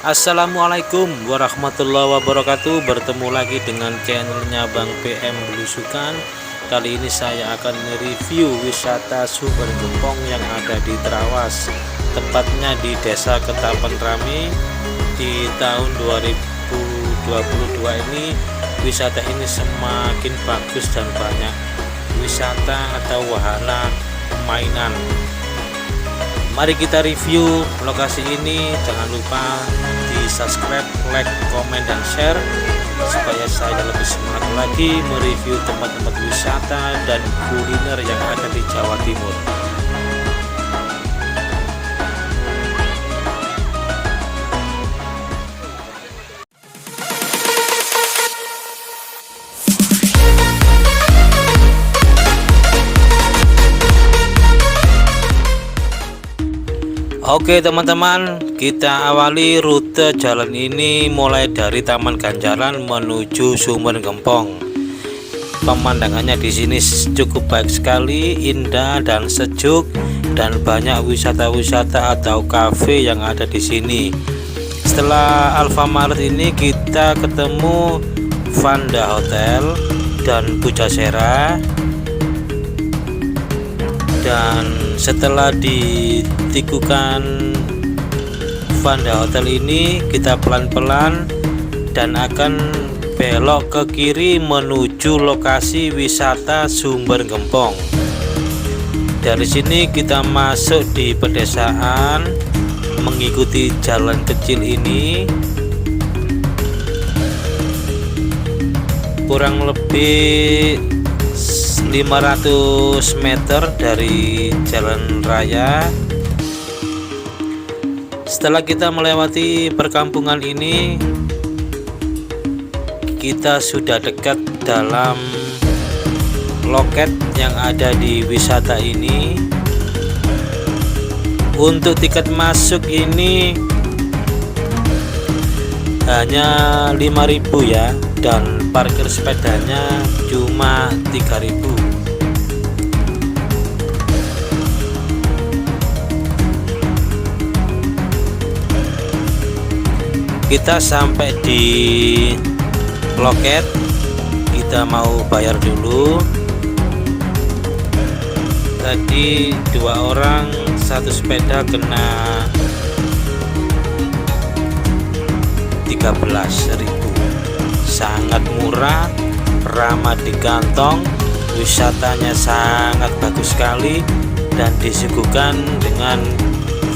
Assalamualaikum warahmatullahi wabarakatuh. Bertemu lagi dengan channelnya Bang PM Belusukan. Kali ini saya akan mereview wisata Sumber Gempong yang ada di Trawas, tepatnya di Desa Ketapang Rame. Di tahun 2022 ini wisata ini semakin bagus dan banyak wisata atau wahana mainan. Mari kita review lokasi ini. Jangan lupa di subscribe, like, komen, dan share supaya saya lebih semangat lagi mereview tempat-tempat wisata dan kuliner yang ada di Jawa Timur. Oke teman-teman, kita awali rute jalan ini mulai dari Taman Ganjaran menuju Sumber Gempong. Pemandangannya di sini cukup baik sekali, indah dan sejuk, dan banyak wisata-wisata atau kafe yang ada di sini. Setelah Alfamart ini kita ketemu Vanda Hotel dan Pujasera. Dan setelah ditikukan Vanda Hotel ini, kita pelan-pelan dan akan belok ke kiri menuju lokasi wisata Sumber Gempong. Dari sini kita masuk di pedesaan mengikuti jalan kecil ini, kurang lebih 500 meter dari jalan raya. Setelah kita melewati perkampungan ini, kita sudah dekat dalam loket yang ada di wisata ini. Untuk tiket masuk ini hanya 5.000 ya, dan parkir sepedanya cuma 3.000. Kita sampai di loket, kita mau bayar dulu. Tadi 2 orang 1 sepeda kena 13.000. Sangat murah, ramah di kantong, wisatanya sangat bagus sekali, dan disuguhkan dengan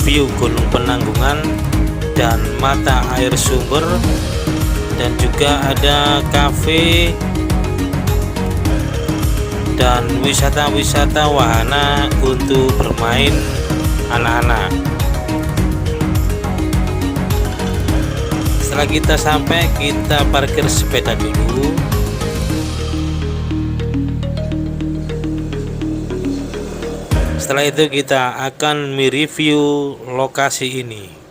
view Gunung Penanggungan dan mata air sumber, dan juga ada kafe dan wisata-wisata wahana untuk bermain anak-anak. Setelah kita sampai, kita parkir sepeda dulu. Setelah itu kita akan mereview lokasi ini.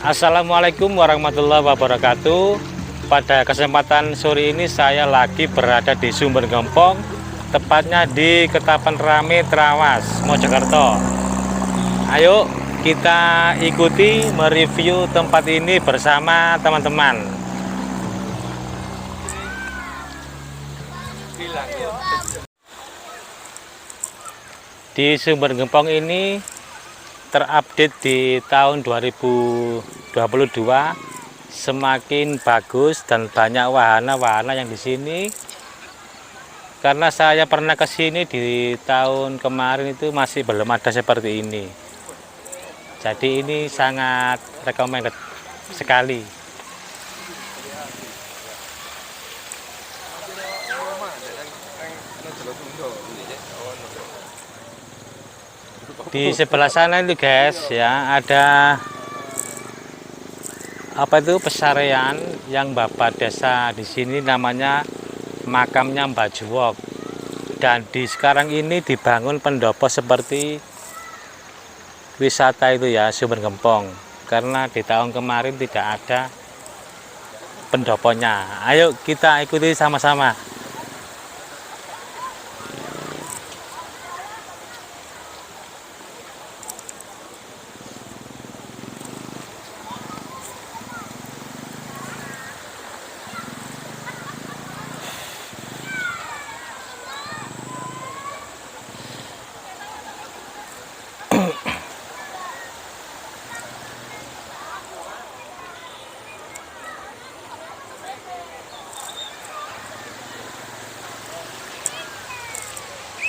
Assalamualaikum warahmatullahi wabarakatuh. Pada kesempatan sore ini saya lagi berada di Sumber Gempong, tepatnya di Ketapang Rame, Trawas, Mojokerto. Ayo kita ikuti mereview tempat ini bersama teman-teman. Di Sumber Gempong ini terupdate di tahun 2022, semakin bagus dan banyak wahana-wahana yang di sini. Karena saya pernah ke sini di tahun kemarin itu masih belum ada seperti ini. Jadi ini sangat recommended sekali. Di sebelah sana itu guys ya, ada apa itu, pesarean yang Bapak Desa di sini namanya makamnya Mbah Juwok. Dan di sekarang ini dibangun pendopo seperti wisata itu ya, Sumber Gempong. Karena di tahun kemarin tidak ada pendoponya. Ayo kita ikuti sama-sama.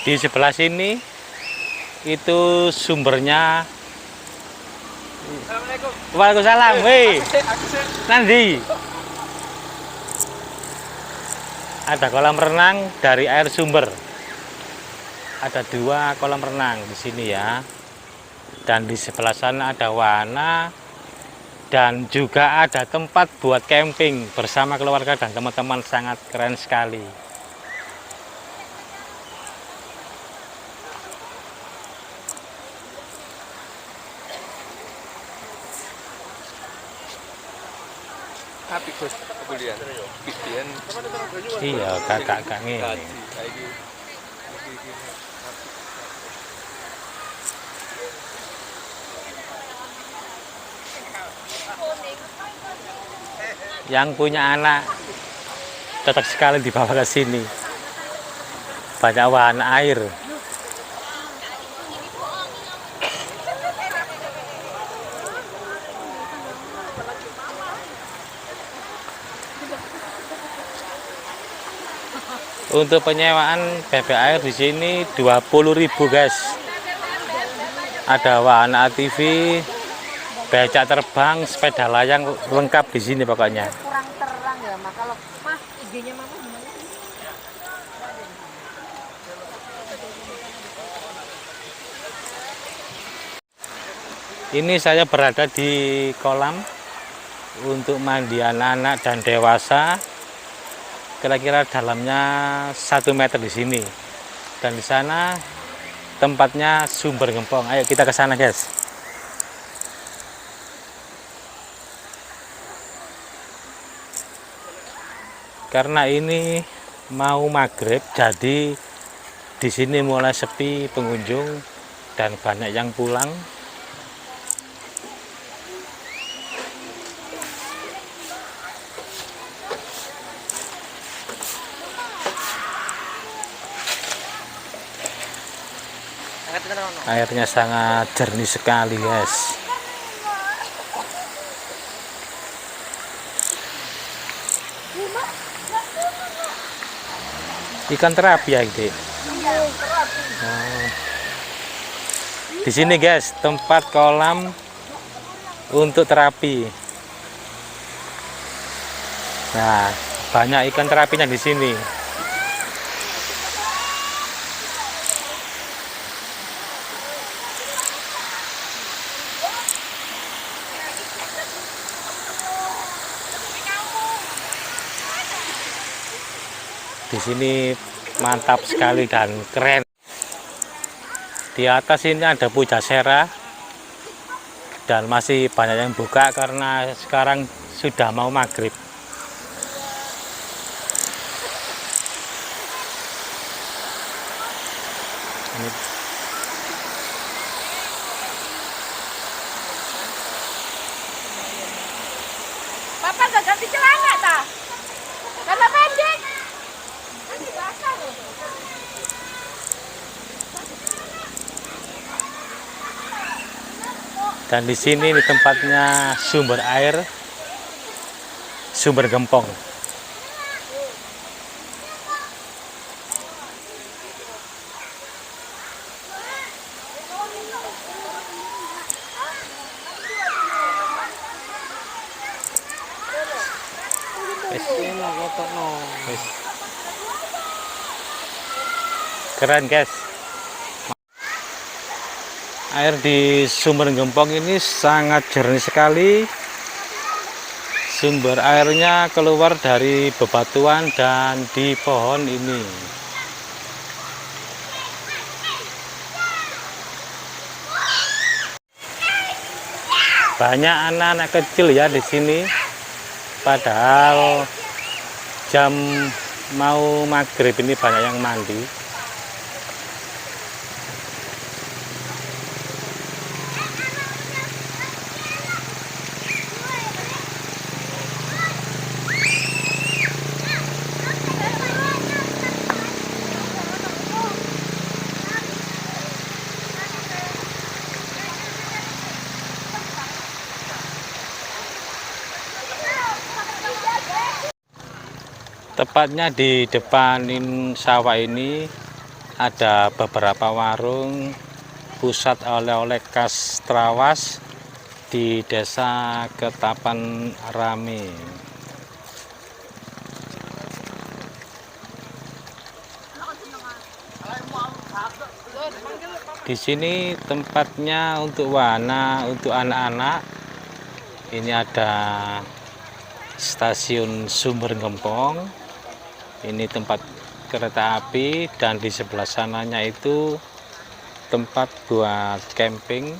Di sebelah sini itu sumbernya. Assalamualaikum. Waalaikumsalam. Wih, nanti ada kolam renang dari air sumber. Ada 2 kolam renang di sini ya. Dan di sebelah sana ada wahana dan juga ada tempat buat camping bersama keluarga dan teman-teman, sangat keren sekali. Tapi Gus, kemudian bikin Iya, kakak ngene. Yang punya anak cocok sekali dibawa ke sini. Banyak wahana air. Untuk penyewaan bebek air di sini 20.000 guys. Ada wahana ATV, becak terbang, sepeda layang, lengkap di sini pokoknya. Kurang terang ya, Mak. Kalau Mas IG-nya Mama gimana? Ini saya berada di kolam untuk mandi anak-anak dan dewasa. Kira-kira dalamnya 1 meter di sini. Dan di sana tempatnya sumber gempong. Ayo kita ke sana, guys. Karena ini mau maghrib, jadi di sini mulai sepi pengunjung dan banyak yang pulang. Airnya sangat jernih sekali, guys. Ikan terapi ya, gitu. Di sini, guys, tempat kolam untuk terapi. Nah, banyak ikan terapinya di sini. Di sini mantap sekali dan keren. Di atas ini ada Pujasera dan masih banyak yang buka karena sekarang sudah mau maghrib. Ini Papa gak ganti celana tak? Karena pendek. Nanti basah loh. dan di sini di tempatnya sumber air, sumber gempong. Keren guys. Air di sumber gempong ini sangat jernih sekali. Sumber airnya keluar dari bebatuan dan di pohon ini. Banyak anak-anak kecil ya di sini. Padahal jam mau maghrib ini banyak yang mandi. Tepatnya di depan sawah ini ada beberapa warung pusat oleh-oleh khas Trawas di Desa Ketapan Rame. Di sini tempatnya untuk wahana untuk anak-anak. Ini ada stasiun Sumber Gempong. Ini tempat kereta api, dan di sebelah sananya itu tempat buat camping.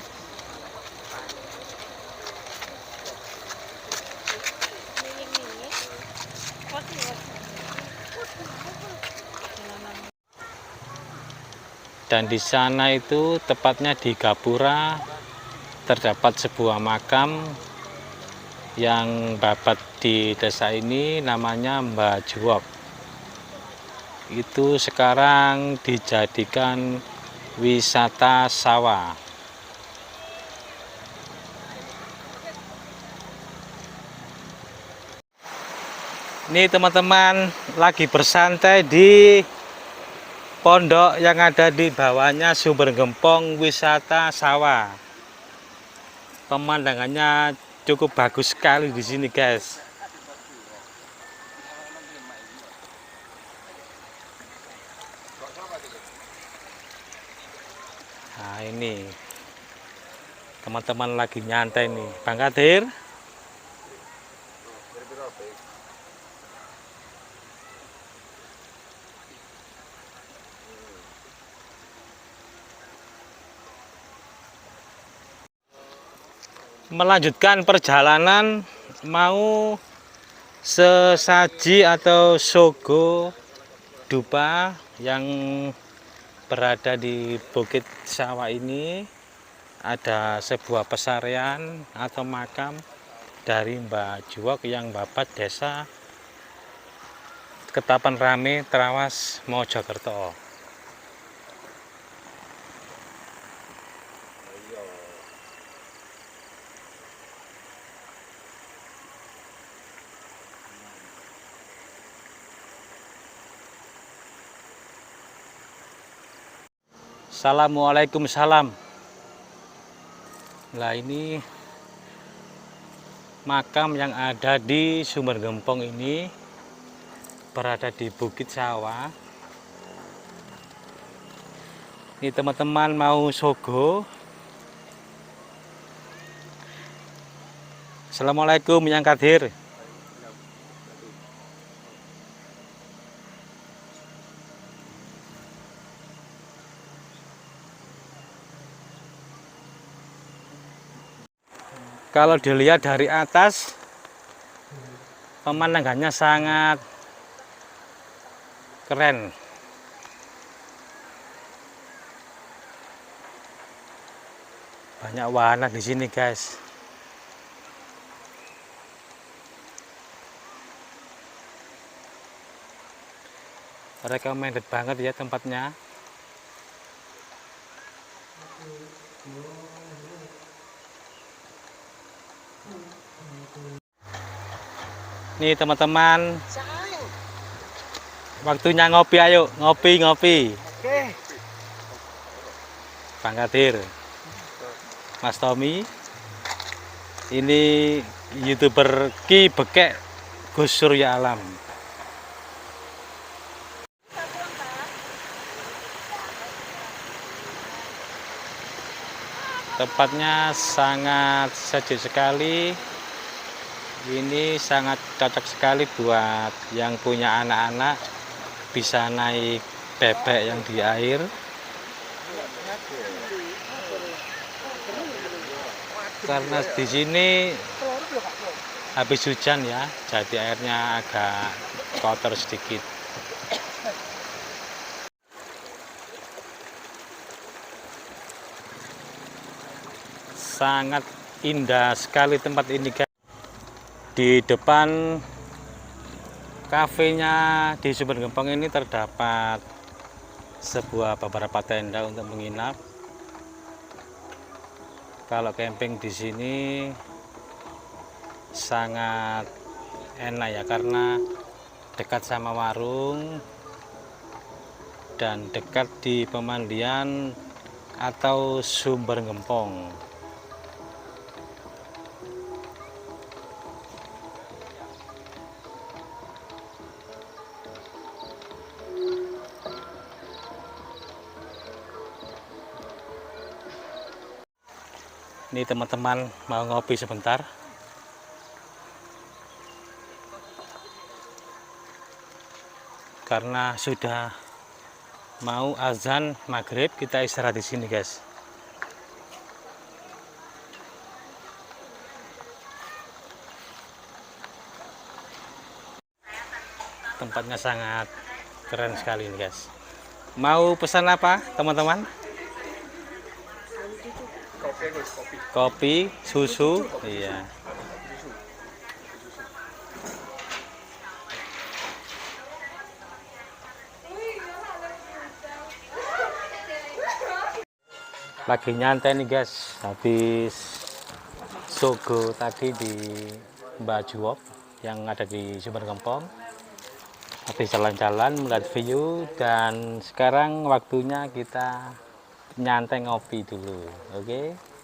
Dan di sana itu tepatnya di Gapura terdapat sebuah makam yang babat di desa ini, namanya Mbah Juwok. Itu sekarang dijadikan wisata sawah. Ini teman-teman lagi bersantai di pondok yang ada di bawahnya Sumber Gempong wisata sawah. Pemandangannya cukup bagus sekali di sini, guys. Nah, ini teman-teman lagi nyantai nih, Bang Kadir. Melanjutkan perjalanan mau sesaji atau sogo dupa yang berada di Bukit Sawah ini. Ada sebuah pesarian atau makam dari Mbah Juwok yang babat Desa Ketapan Rame, Trawas, Mojokerto. Assalamualaikum salam. Nah, ini makam yang ada di Sumber Gempong ini berada di Bukit Sawah. Ini teman-teman mau sogo. Assalamualaikum Yang Kadir. Kalau dilihat dari atas, pemandangannya sangat keren. Banyak wahana di sini, guys. Recommended banget ya tempatnya. Nih teman-teman, waktunya ngopi, ayo ngopi. Oke. Bang Kadir, Mas Tommy, ini YouTuber Ki Bekek Gus Surya Alam. Tempatnya sangat sejuk sekali. Ini sangat cocok sekali buat yang punya anak-anak, bisa naik bebek yang di air. Karena di sini habis hujan ya, jadi airnya agak kotor sedikit. Sangat indah sekali tempat ini guys. Di depan kafenya di Sumber Gempong ini terdapat beberapa tenda untuk menginap. Kalau camping di sini sangat enak ya, karena dekat sama warung dan dekat di pemandian atau Sumber Gempong. Ini teman-teman mau ngopi sebentar. Karena sudah mau azan maghrib, kita istirahat di sini guys. Tempatnya sangat keren sekali nih guys. Mau pesan apa teman-teman? Kopi, Gus, kopi. Kopi, susu, iya. Lagi nyantai nih guys, habis sogo tadi di Mbak Juwop yang ada di Sumber Gempong. Habis jalan-jalan melihat view, dan sekarang waktunya kita nyantai ngopi dulu, oke?